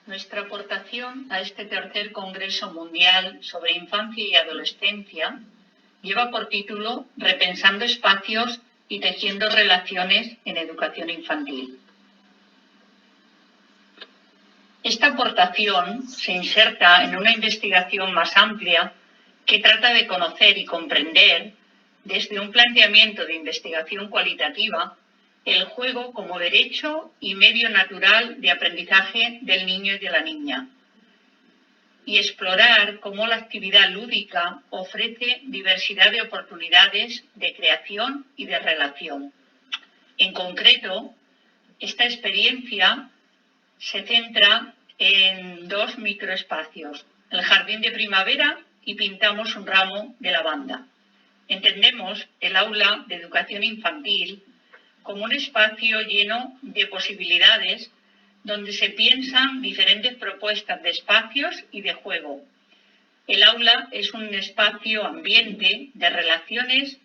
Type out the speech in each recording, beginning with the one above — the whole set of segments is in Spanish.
Nuestra aportación a este tercer Congreso Mundial sobre Infancia y Adolescencia lleva por título Repensando espacios y tejiendo relaciones en educación infantil. Esta aportación se inserta en una investigación más amplia que trata de conocer y comprender, desde un planteamiento de investigación cualitativa, el juego como derecho y medio natural de aprendizaje del niño y de la niña, y explorar cómo la actividad lúdica ofrece diversidad de oportunidades de creación y de relación. En concreto, esta experiencia se centra en dos microespacios, el jardín de primavera y pintamos un ramo de lavanda. Entendemos el aula de educación infantil como un espacio lleno de posibilidades donde se piensan diferentes propuestas de espacios y de juego. El aula es un espacio ambiente de relaciones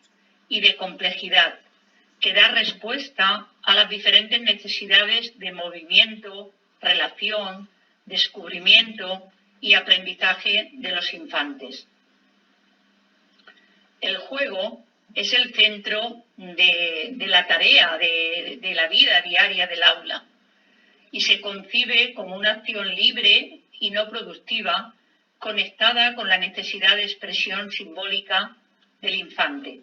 y de complejidad que da respuesta a las diferentes necesidades de movimiento, relación, descubrimiento y aprendizaje de los infantes. El juego es el centro de la tarea, de la vida diaria del aula, y se concibe como una acción libre y no productiva, conectada con la necesidad de expresión simbólica del infante.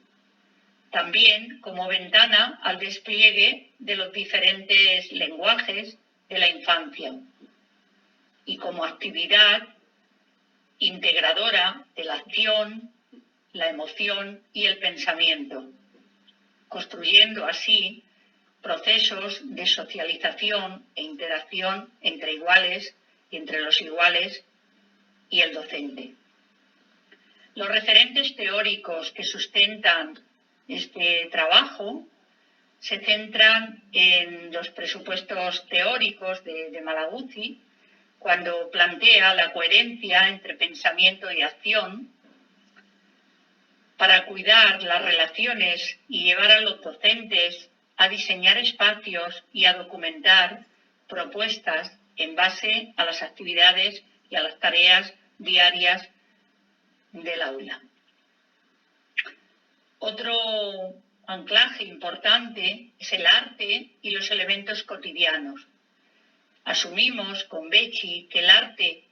También como ventana al despliegue de los diferentes lenguajes de la infancia y como actividad integradora de la acción, la emoción y el pensamiento, construyendo así procesos de socialización e interacción entre iguales y entre los iguales y el docente. Los referentes teóricos que sustentan este trabajo se centran en los presupuestos teóricos de Malaguzzi, cuando plantea la coherencia entre pensamiento y acción para cuidar las relaciones y llevar a los docentes a diseñar espacios y a documentar propuestas en base a las actividades y a las tareas diarias del aula. Otro anclaje importante es el arte y los elementos cotidianos. Asumimos con Becci que el arte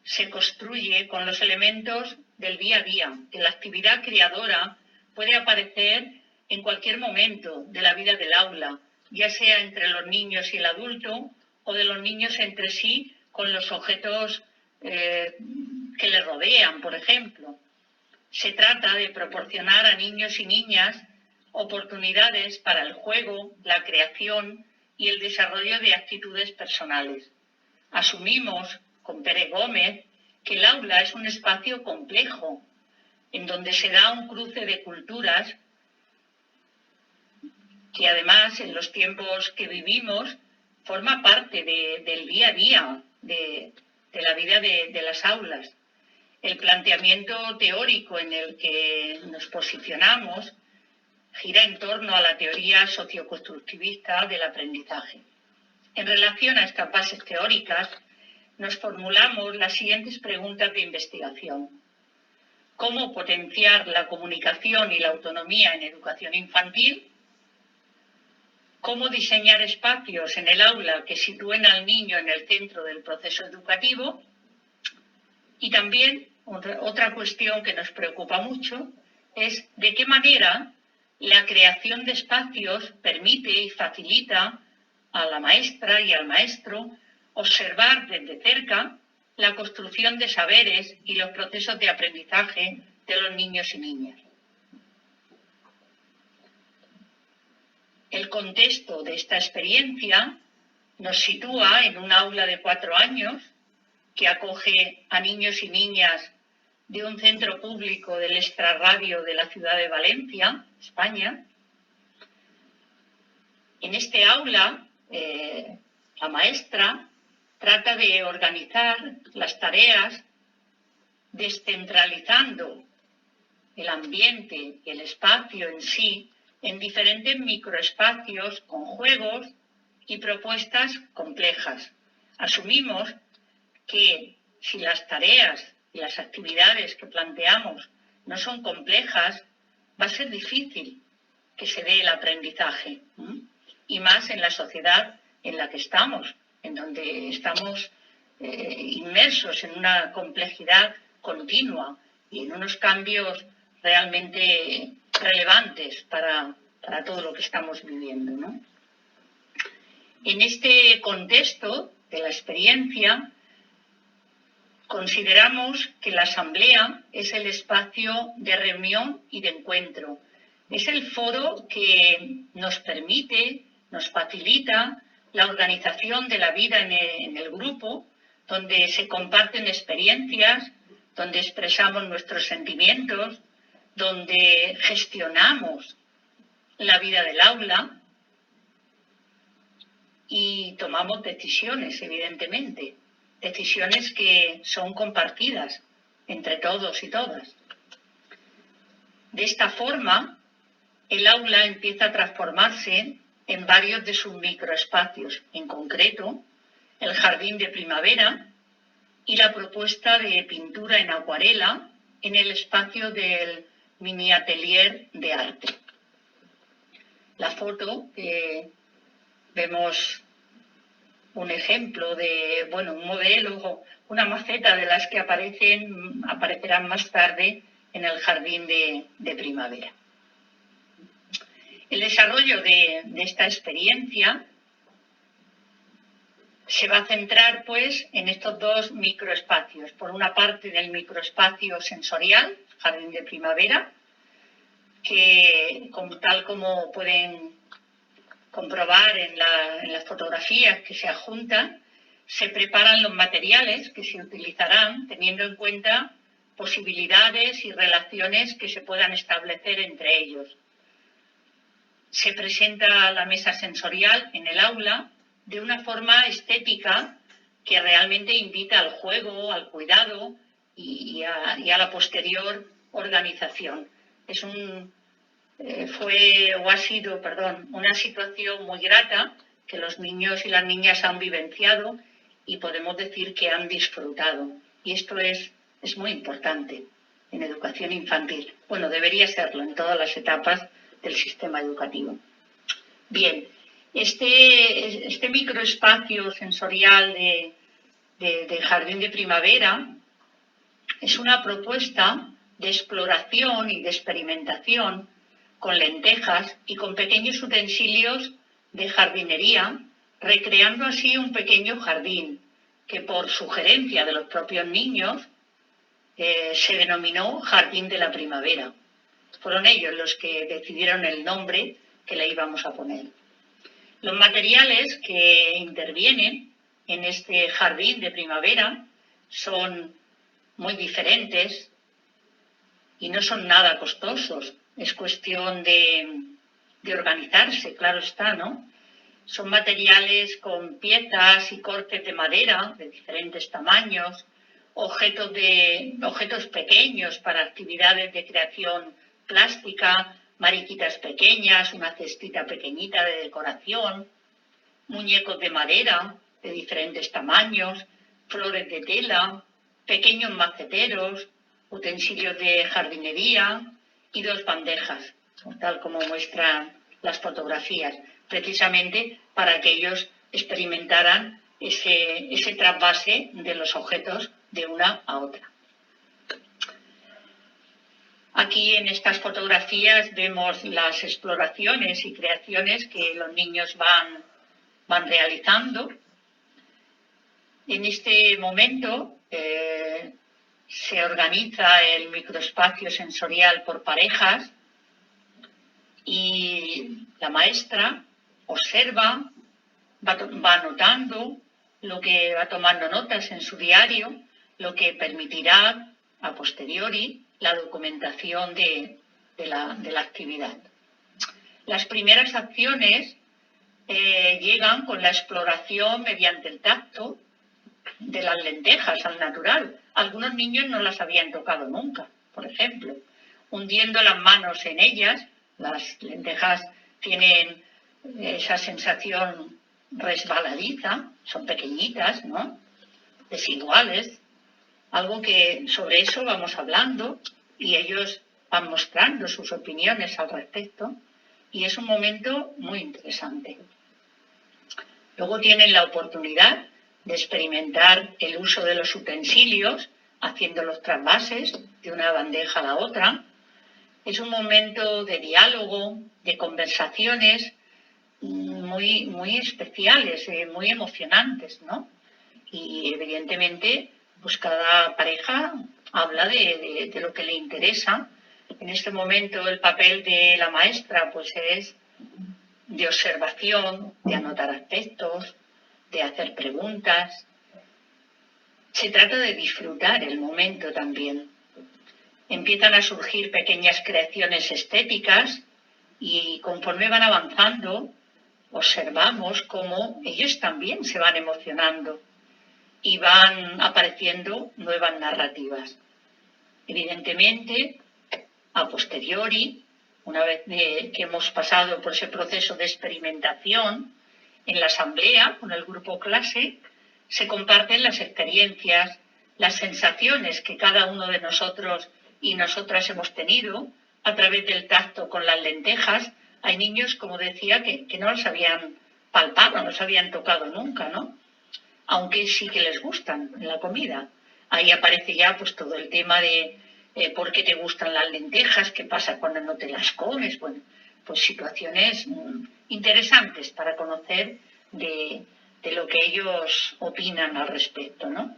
se construye con los elementos del día a día, que la actividad creadora puede aparecer en cualquier momento de la vida del aula, ya sea entre los niños y el adulto o de los niños entre sí con los objetos que les rodean, por ejemplo. Se trata de proporcionar a niños y niñas oportunidades para el juego, la creación y el desarrollo de actitudes personales. Asumimos con Pere Gómez que el aula es un espacio complejo, en donde se da un cruce de culturas que además en los tiempos que vivimos forma parte del día a día de la vida de las aulas. El planteamiento teórico en el que nos posicionamos gira en torno a la teoría socioconstructivista del aprendizaje. En relación a estas bases teóricas, nos formulamos las siguientes preguntas de investigación. ¿Cómo potenciar la comunicación y la autonomía en educación infantil? ¿Cómo diseñar espacios en el aula que sitúen al niño en el centro del proceso educativo? Y también otra cuestión que nos preocupa mucho es de qué manera la creación de espacios permite y facilita a la maestra y al maestro observar desde cerca la construcción de saberes y los procesos de aprendizaje de los niños y niñas. El contexto de esta experiencia nos sitúa en un aula de 4 años que acoge a niños y niñas de un centro público del extrarradio de la ciudad de Valencia, España. En este aula, la maestra trata de organizar las tareas descentralizando el ambiente y el espacio en sí en diferentes microespacios con juegos y propuestas complejas. Asumimos que si las tareas y las actividades que planteamos no son complejas, va a ser difícil que se dé el aprendizaje. Y más en la sociedad en la que estamos, en donde estamos inmersos en una complejidad continua y en unos cambios realmente relevantes para todo lo que estamos viviendo, ¿no? En este contexto de la experiencia, consideramos que la asamblea es el espacio de reunión y de encuentro. Es el foro que nos permite, nos facilita la organización de la vida en el grupo, donde se comparten experiencias, donde expresamos nuestros sentimientos, donde gestionamos la vida del aula y tomamos decisiones, evidentemente, decisiones que son compartidas entre todos y todas. De esta forma, el aula empieza a transformarse en varios de sus microespacios, en concreto, el jardín de primavera y la propuesta de pintura en acuarela en el espacio del mini atelier de arte. La foto que vemos un ejemplo de, un modelo, una maceta de las que aparecerán más tarde en el jardín de primavera. El desarrollo de esta experiencia se va a centrar, pues, en estos dos microespacios. Por una parte, del microespacio sensorial, jardín de primavera, que tal como pueden comprobar en las fotografías que se adjuntan, se preparan los materiales que se utilizarán teniendo en cuenta posibilidades y relaciones que se puedan establecer entre ellos. Se presenta la mesa sensorial en el aula de una forma estética que realmente invita al juego, al cuidado y a la posterior organización. Ha sido una situación muy grata que los niños y las niñas han vivenciado y podemos decir que han disfrutado. Y esto es muy importante en educación infantil. Bueno, debería serlo en todas las etapas del sistema educativo. Bien, este microespacio sensorial de jardín de primavera es una propuesta de exploración y de experimentación con lentejas y con pequeños utensilios de jardinería, recreando así un pequeño jardín que por sugerencia de los propios niños se denominó Jardín de la Primavera. Fueron ellos los que decidieron el nombre que le íbamos a poner. Los materiales que intervienen en este jardín de primavera son muy diferentes y no son nada costosos. Es cuestión de organizarse, claro está, ¿no? Son materiales con piezas y cortes de madera de diferentes tamaños, objetos pequeños para actividades de creación plástica, mariquitas pequeñas, una cestita pequeñita de decoración, muñecos de madera de diferentes tamaños, flores de tela, pequeños maceteros, utensilios de jardinería y 2 bandejas, tal como muestran las fotografías, precisamente para que ellos experimentaran ese trasvase de los objetos de una a otra. Aquí en estas fotografías vemos las exploraciones y creaciones que los niños van realizando. En este momento se organiza el microespacio sensorial por parejas y la maestra observa, va anotando va tomando notas en su diario, lo que permitirá a posteriori la documentación de la actividad. Las primeras acciones llegan con la exploración mediante el tacto de las lentejas al natural. Algunos niños no las habían tocado nunca, por ejemplo, hundiendo las manos en ellas. Las lentejas tienen esa sensación resbaladiza, son pequeñitas, ¿no? desiguales, algo que sobre eso vamos hablando y ellos van mostrando sus opiniones al respecto y es un momento muy interesante. Luego tienen la oportunidad de experimentar el uso de los utensilios, haciendo los trasvases de una bandeja a la otra. Es un momento de diálogo, de conversaciones muy especiales, muy emocionantes, ¿no? Y evidentemente, pues cada pareja habla de lo que le interesa. En este momento el papel de la maestra pues es de observación, de anotar aspectos, de hacer preguntas. Se trata de disfrutar el momento también. Empiezan a surgir pequeñas creaciones estéticas y conforme van avanzando, observamos cómo ellos también se van emocionando y van apareciendo nuevas narrativas. Evidentemente, a posteriori, una vez que hemos pasado por ese proceso de experimentación, en la asamblea, con el grupo clase, se comparten las experiencias, las sensaciones que cada uno de nosotros y nosotras hemos tenido a través del tacto con las lentejas. Hay niños, como decía, que no las habían palpado, no las habían tocado nunca, ¿no? Aunque sí que les gustan en la comida. Ahí aparece ya pues todo el tema de por qué te gustan las lentejas, qué pasa cuando no te las comes. Bueno, pues situaciones interesantes para conocer de lo que ellos opinan al respecto, ¿no?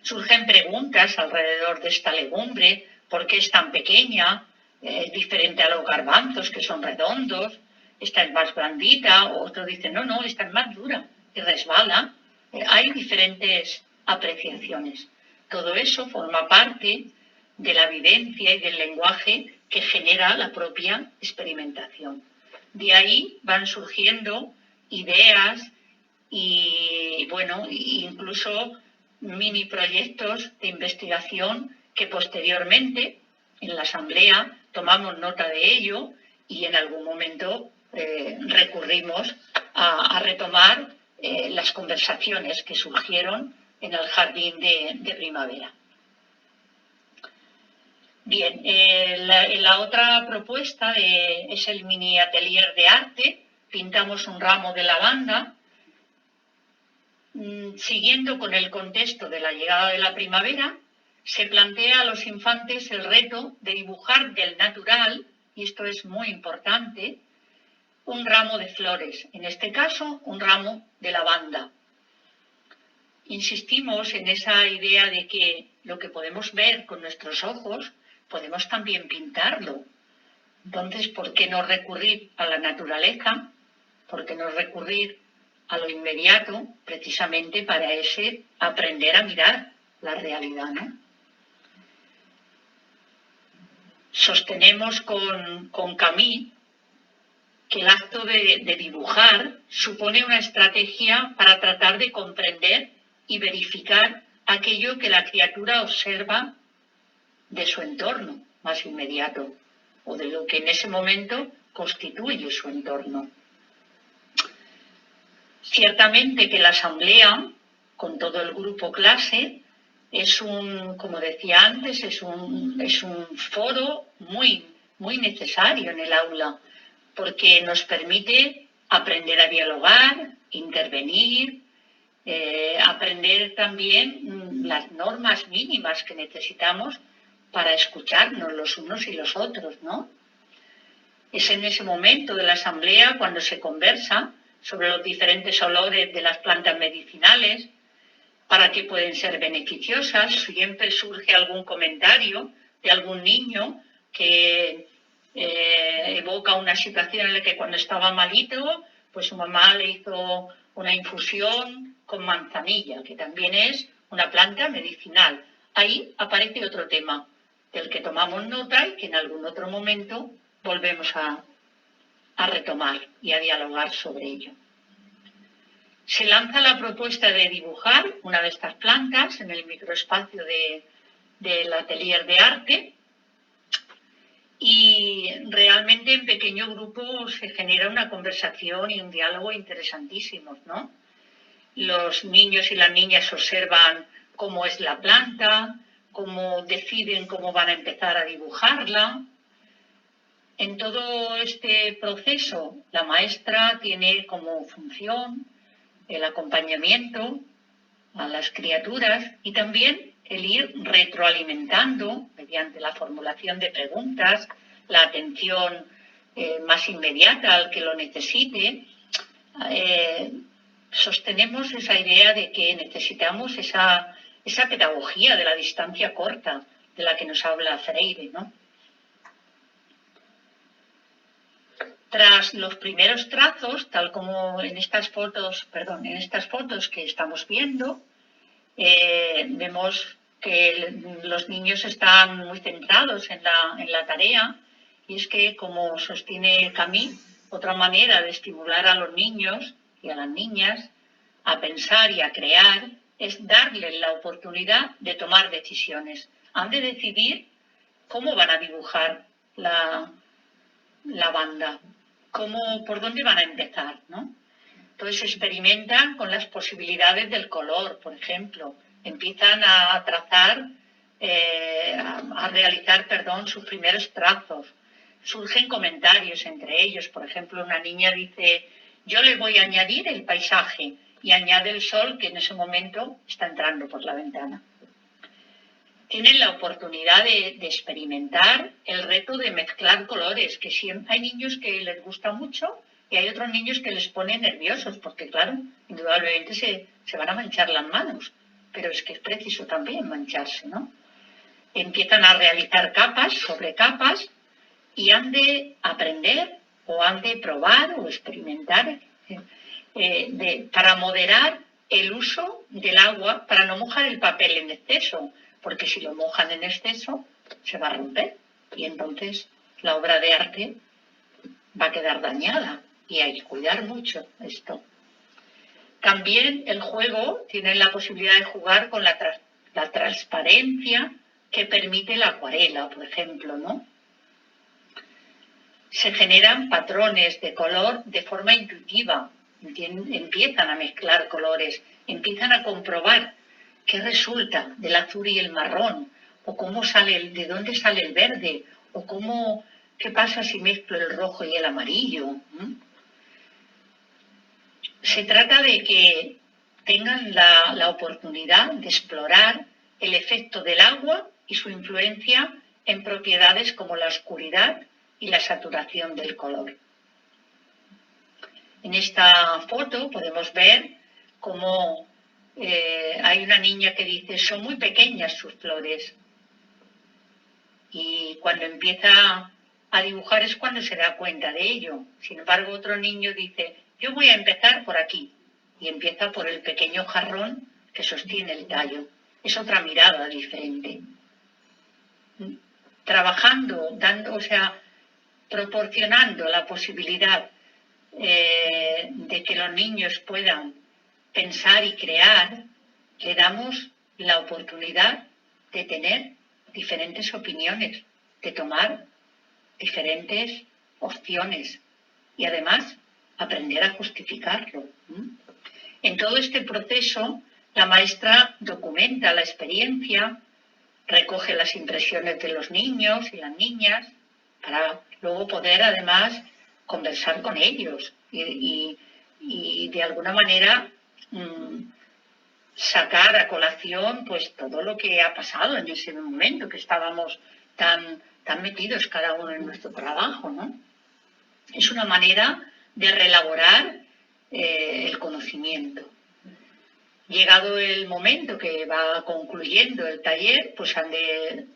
Surgen preguntas alrededor de esta legumbre, ¿por qué es tan pequeña? Es diferente a los garbanzos, que son redondos, esta es más blandita, o otro dice, no, esta es más dura y resbala. Hay diferentes apreciaciones. Todo eso forma parte de la vivencia y del lenguaje que genera la propia experimentación. De ahí van surgiendo ideas y, bueno, incluso mini proyectos de investigación que posteriormente en la asamblea tomamos nota de ello y en algún momento recurrimos a retomar las conversaciones que surgieron en el jardín de primavera. Bien, la otra propuesta es el mini atelier de arte. Pintamos un ramo de lavanda. Siguiendo con el contexto de la llegada de la primavera, se plantea a los infantes el reto de dibujar del natural, y esto es muy importante, un ramo de flores, en este caso un ramo de lavanda. Insistimos en esa idea de que lo que podemos ver con nuestros ojos, podemos también pintarlo. Entonces, ¿por qué no recurrir a la naturaleza? ¿Por qué no recurrir a lo inmediato, precisamente para ese aprender a mirar la realidad, ¿no? Sostenemos con Camille que el acto de dibujar supone una estrategia para tratar de comprender y verificar aquello que la criatura observa de su entorno más inmediato o de lo que en ese momento constituye su entorno. Ciertamente que la asamblea, con todo el grupo clase, es como decía antes, es un foro muy necesario en el aula, porque nos permite aprender a dialogar, intervenir, aprender también las normas mínimas que necesitamos para escucharnos los unos y los otros, ¿no? Es en ese momento de la asamblea cuando se conversa sobre los diferentes olores de las plantas medicinales, para qué pueden ser beneficiosas. Siempre surge algún comentario de algún niño que evoca una situación en la que cuando estaba malito, pues su mamá le hizo una infusión con manzanilla, que también es una planta medicinal. Ahí aparece otro tema del que tomamos nota y que en algún otro momento volvemos a retomar y a dialogar sobre ello. Se lanza la propuesta de dibujar una de estas plantas en el microespacio del atelier de arte y realmente en pequeño grupo se genera una conversación y un diálogo interesantísimos, ¿no? los niños y las niñas observan cómo es la planta, cómo deciden cómo van a empezar a dibujarla. En todo este proceso, la maestra tiene como función el acompañamiento a las criaturas y también el ir retroalimentando mediante la formulación de preguntas, la atención más inmediata al que lo necesite. Sostenemos esa idea de que necesitamos esa pedagogía de la distancia corta de la que nos habla Freire, ¿no? Tras los primeros trazos, tal como en estas fotos que estamos viendo, vemos que los niños están muy centrados en la tarea, y es que, como sostiene Camus, otra manera de estimular a los niños y a las niñas a pensar y a crear es darles la oportunidad de tomar decisiones. Han de decidir cómo van a dibujar la banda, por dónde van a empezar, ¿no? Entonces experimentan con las posibilidades del color, por ejemplo. Empiezan a trazar, a realizar, sus primeros trazos. Surgen comentarios entre ellos. Por ejemplo, una niña dice: yo le voy a añadir el paisaje, y añade el sol que en ese momento está entrando por la ventana. Tienen la oportunidad de experimentar el reto de mezclar colores, que siempre hay niños que les gusta mucho y hay otros niños que les pone nerviosos, porque claro, indudablemente se van a manchar las manos, pero es que es preciso también mancharse, ¿no? Empiezan a realizar capas sobre capas y han de aprender o han de probar o experimentar para moderar el uso del agua, para no mojar el papel en exceso, porque si lo mojan en exceso se va a romper y entonces la obra de arte va a quedar dañada, y hay que cuidar mucho esto. También el juego tiene la posibilidad de jugar con la transparencia que permite la acuarela, por ejemplo, ¿no? Se generan patrones de color de forma intuitiva, empiezan a mezclar colores, empiezan a comprobar qué resulta del azul y el marrón, o de dónde sale el verde, o qué pasa si mezclo el rojo y el amarillo. Se trata de que tengan la oportunidad de explorar el efecto del agua y su influencia en propiedades como la oscuridad y la saturación del color. En esta foto podemos ver cómo hay una niña que dice: son muy pequeñas sus flores. Y cuando empieza a dibujar es cuando se da cuenta de ello. Sin embargo, otro niño dice: yo voy a empezar por aquí. Y empieza por el pequeño jarrón que sostiene el tallo. Es otra mirada diferente. Trabajando, proporcionando la posibilidad de que los niños puedan pensar y crear, le damos la oportunidad de tener diferentes opiniones, de tomar diferentes opciones y además aprender a justificarlo. En todo este proceso, la maestra documenta la experiencia, recoge las impresiones de los niños y las niñas para luego poder además conversar con ellos y de alguna manera sacar a colación pues todo lo que ha pasado en ese momento, que estábamos tan metidos cada uno en nuestro trabajo, ¿no? Es una manera de reelaborar el conocimiento. Llegado el momento que va concluyendo el taller, pues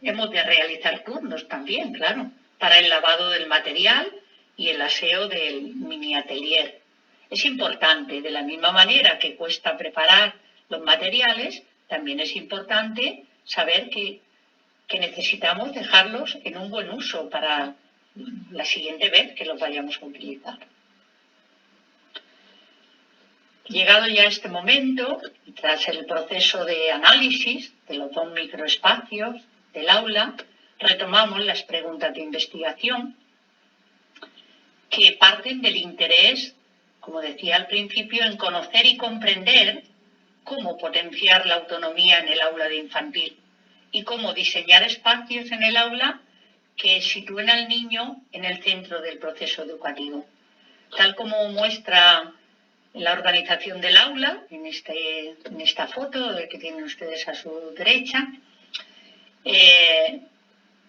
hemos de realizar turnos también, claro, para el lavado del material y el aseo del mini atelier. Es importante, de la misma manera que cuesta preparar los materiales, también es importante saber que necesitamos dejarlos en un buen uso para la siguiente vez que los vayamos a utilizar. Llegado ya este momento, tras el proceso de análisis de los dos microespacios del aula, retomamos las preguntas de investigación que parten del interés como decía al principio, en conocer y comprender cómo potenciar la autonomía en el aula de infantil y cómo diseñar espacios en el aula que sitúen al niño en el centro del proceso educativo. Tal como muestra la organización del aula, en esta foto que tienen ustedes a su derecha,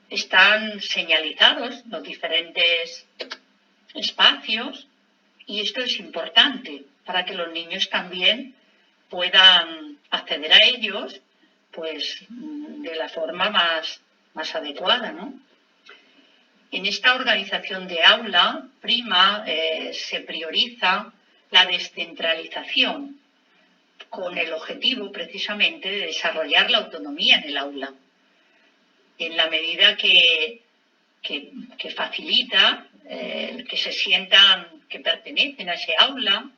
están señalizados los diferentes espacios y esto es importante para que los niños también puedan acceder a ellos pues, de la forma más adecuada, ¿no? En esta organización de aula se prioriza la descentralización con el objetivo precisamente de desarrollar la autonomía en el aula, en la medida que facilita que se sientan que pertenecen a ese aula,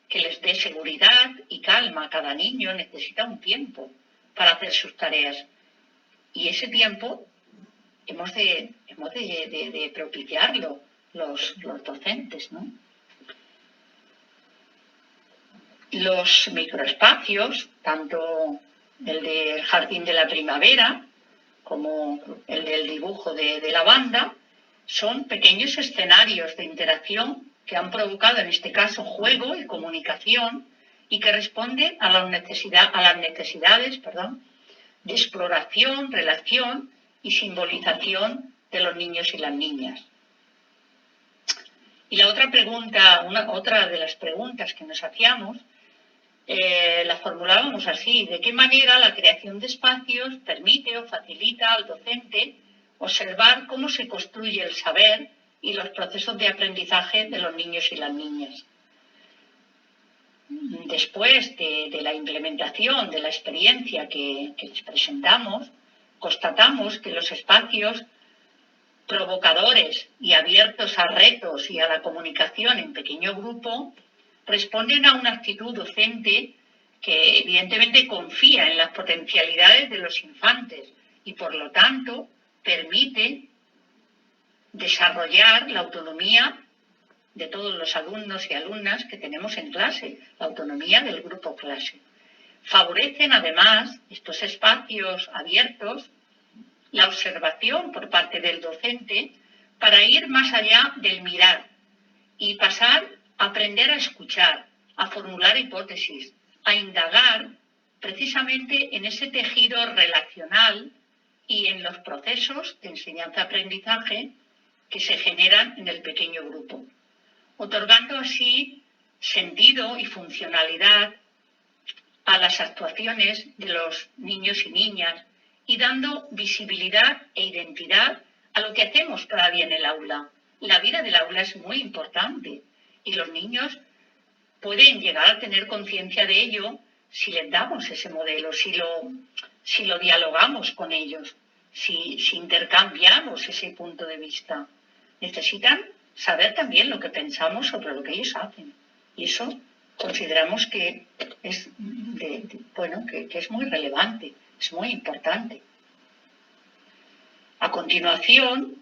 que les dé seguridad y calma. Cada niño necesita un tiempo para hacer sus tareas y ese tiempo hemos de propiciarlo los docentes, ¿no? Los microespacios, tanto el del jardín de la primavera como el del dibujo de la banda, son pequeños escenarios de interacción que han provocado en este caso juego y comunicación y que responden a las necesidades de exploración, relación y simbolización de los niños y las niñas. Y la otra de las preguntas que nos hacíamos, la formulábamos así: ¿de qué manera la creación de espacios permite o facilita al docente observar cómo se construye el saber y los procesos de aprendizaje de los niños y las niñas? Después de la implementación de la experiencia que les presentamos, constatamos que los espacios provocadores y abiertos a retos y a la comunicación en pequeño grupo responden a una actitud docente que evidentemente confía en las potencialidades de los infantes y por lo tanto permite desarrollar la autonomía de todos los alumnos y alumnas que tenemos en clase, la autonomía del grupo clase. Favorecen además estos espacios abiertos la observación por parte del docente para ir más allá del mirar y pasar a aprender a escuchar, a formular hipótesis, a indagar precisamente en ese tejido relacional y en los procesos de enseñanza-aprendizaje que se generan en el pequeño grupo, otorgando así sentido y funcionalidad a las actuaciones de los niños y niñas y dando visibilidad e identidad a lo que hacemos cada día en el aula. La vida del aula es muy importante y los niños pueden llegar a tener conciencia de ello si les damos ese modelo, si lo dialogamos con ellos, si intercambiamos ese punto de vista. Necesitan saber también lo que pensamos sobre lo que ellos hacen. Y eso consideramos que es, que es muy relevante, es muy importante. A continuación,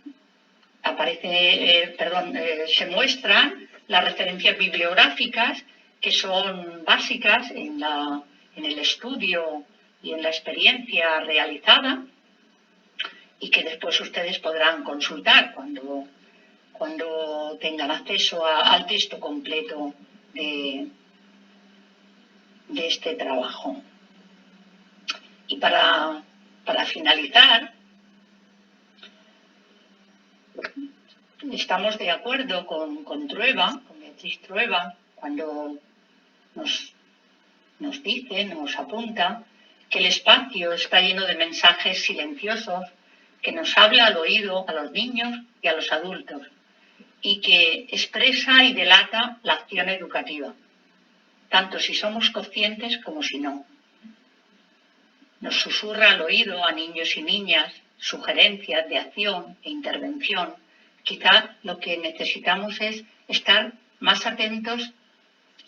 se muestran las referencias bibliográficas que son básicas en el estudio y en la experiencia realizada y que después ustedes podrán consultar cuando tengan acceso al texto completo de este trabajo. Y para finalizar, estamos de acuerdo con Trueba, con Beatriz Trueba, cuando nos dice, nos apunta que el espacio está lleno de mensajes silenciosos que nos habla al oído a los niños y a los adultos y que expresa y delata la acción educativa, tanto si somos conscientes como si no. Nos susurra al oído a niños y niñas sugerencias de acción e intervención. Quizá lo que necesitamos es estar más atentos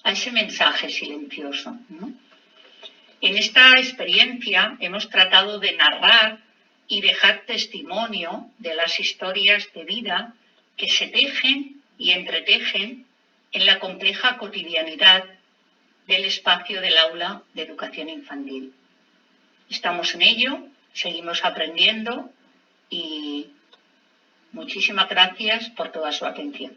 a ese mensaje silencioso, ¿no? En esta experiencia hemos tratado de narrar y dejar testimonio de las historias de vida que se tejen y entretejen en la compleja cotidianidad del espacio del aula de educación infantil. Estamos en ello, seguimos aprendiendo y muchísimas gracias por toda su atención.